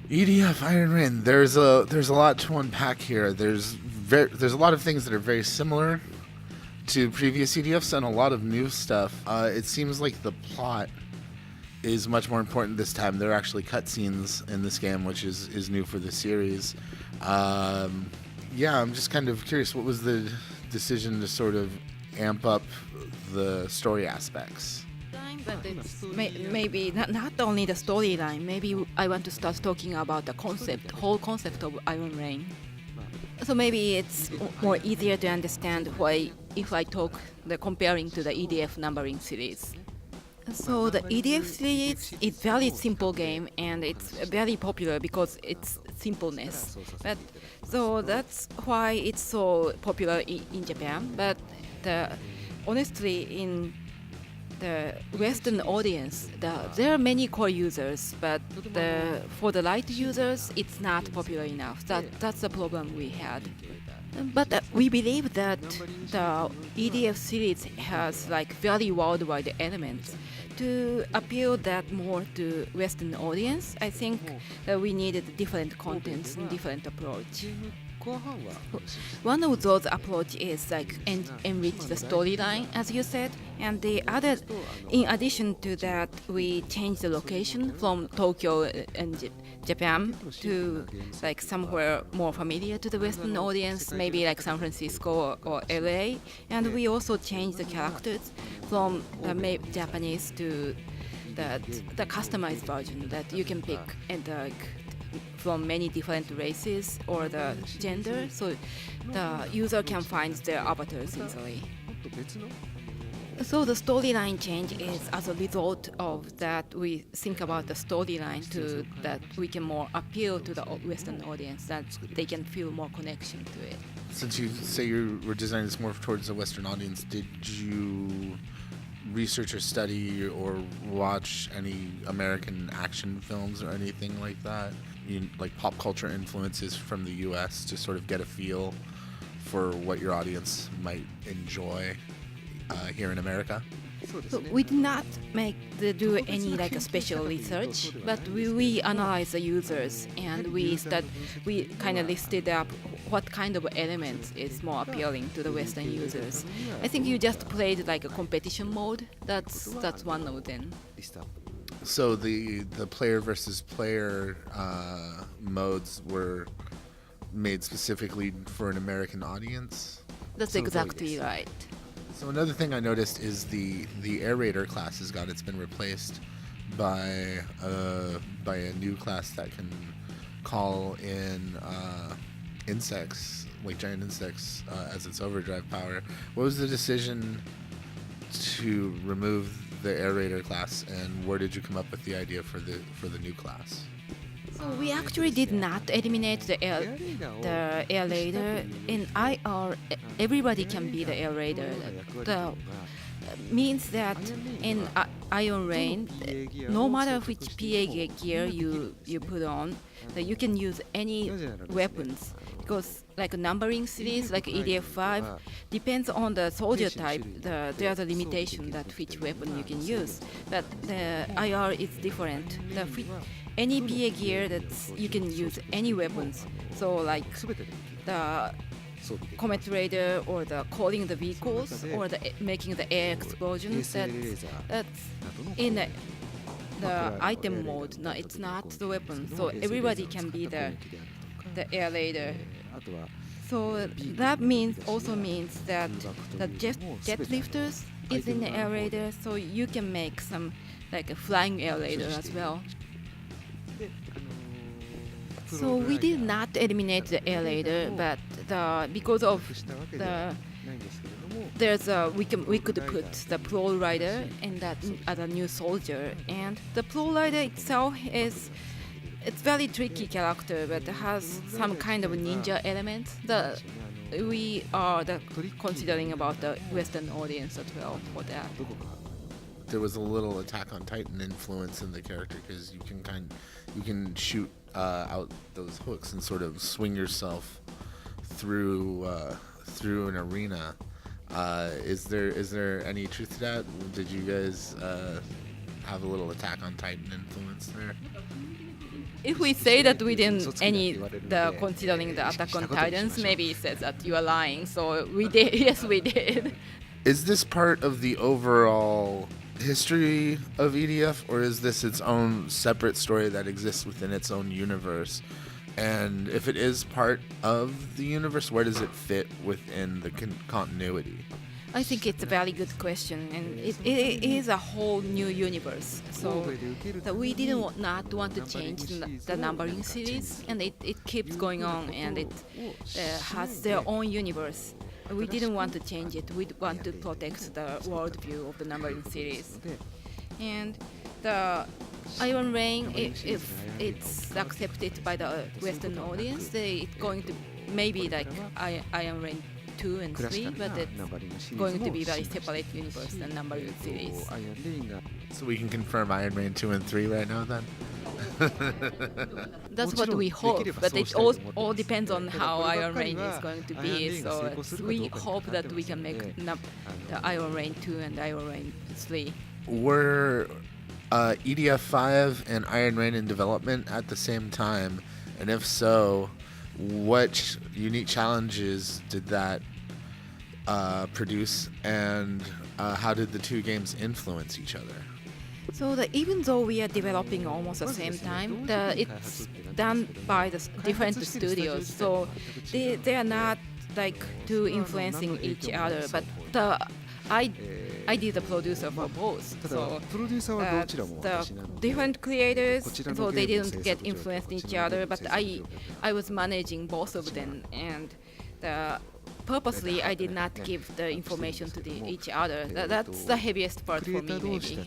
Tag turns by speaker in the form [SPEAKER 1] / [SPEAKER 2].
[SPEAKER 1] EDF Iron Rain. There's a lot to unpack here. There's a lot of things that are very similar to previous EDFs and a lot of new stuff. It seems like the plot is much more important this time. There are actually cutscenes in this game, which is new for the series. Um, yeah, I'm just kind of curious. What was the decision to sort of amp up the story aspects?
[SPEAKER 2] But it's maybe not only the storyline. Maybe I want to start talking about the concept, whole concept of Iron Rain. So maybe it's more easier to understand why if I talk the comparing to the EDF numbering series. So the EDF series is very simple game and it's very popular because it's simpleness. But so that's why it's so popular in Japan. But the honestly in the Western audience, there are many core users, but for the light users, it's not popular enough. That's the problem we had. But we believe that the EDF series has like very worldwide elements. To appeal that more to Western audience, I think that we needed different contents and different approach. One of those approach is like enrich the storyline, as you said, and the other, in addition to that, we change the location from Tokyo and Japan to like somewhere more familiar to the Western audience, maybe like San Francisco or LA, and we also change the characters from the Japanese to the customized version that you can pick and from many different races or the gender, so the user can find their avatars easily. So the storyline change is as a result of that we think about the storyline to that we can more appeal to the Western audience, that they can feel more connection to it.
[SPEAKER 1] Since you say you were designing this more towards a Western audience, did you research or study or watch any American action films or anything like that? Like pop culture influences from the U.S. to sort of get a feel for what your audience might enjoy here in America?
[SPEAKER 2] So we did not do any like a special research, but we analyze the users and we kind of listed up what kind of elements is more appealing to the Western users. I think you just played like a competition mode. That's one of them.
[SPEAKER 1] So the player versus player modes were made specifically for an American audience?
[SPEAKER 2] That's exactly right.
[SPEAKER 1] So another thing I noticed is the Air Raider class it's been replaced by a new class that can call in insects, like giant insects, as its overdrive power. What was the decision to remove the Air Raider class, and where did you come up with the idea for the new class?
[SPEAKER 2] So we actually did not eliminate the air raider. In IR, everybody can be the air raider. The means that in Iron Rain, no matter which PA gear you put on, that you can use any weapons, because like a numbering series like EDF5 depends on the soldier type. There's a limitation that which weapon you can use, but the IR is different. Any PA gear that you can use any weapons. So like the Comet Raider or the calling the vehicles or making the air explosions. That's in the item mode. No, it's not the weapon. So everybody can be the air raider. So that also means that the jet lifters is in the air raider. So you can make some like a flying air raider as well. So we did not eliminate the air raider, but because of we could put the Pro Rider in that as a new soldier, and the Pro Rider itself it's very tricky character, but it has some kind of ninja element that we are considering about the Western audience as well for that.
[SPEAKER 1] There was a little Attack on Titan influence in the character because you can shoot out those hooks and sort of swing yourself through an arena. Is there any truth to that? Did you guys have a little Attack on Titan influence there?
[SPEAKER 2] if we say that we didn't considering the Attack on Titans, maybe it says that you are lying. So we did. Yes, we did.
[SPEAKER 1] Is this part of the overall history of EDF, or is this its own separate story that exists within its own universe? And if it is part of the universe, where does it fit within the continuity?
[SPEAKER 2] I think it's a very good question, and it is a whole new universe. So that we didn't not want to change the numbering series, and it keeps going on, and it has their own universe. We didn't want to change it. We want to protect the worldview of the numbering series. And the Iron Rain, if it's accepted by the Western audience, it's going to maybe like Iron Rain 2 and 3, but it's going to be very separate universe than numbering series.
[SPEAKER 1] So we can confirm Iron Man 2 and 3 right now then?
[SPEAKER 2] That's what we hope, but it all depends on how Iron Rain is going to be. So we hope that we can make the Iron Rain 2 and Iron Rain 3.
[SPEAKER 1] Were EDF 5 and Iron Rain in development at the same time? And if so, what unique challenges did that produce, and how did the two games influence each other?
[SPEAKER 2] So even though we are developing almost at the same time, it's done by the different studios. So they are not like too influencing each other. But I did the producer for both. So the different creators, so they didn't get influenced each other. But I was managing both of them, and purposely I did not give the information to each other. That's the heaviest part for me, maybe.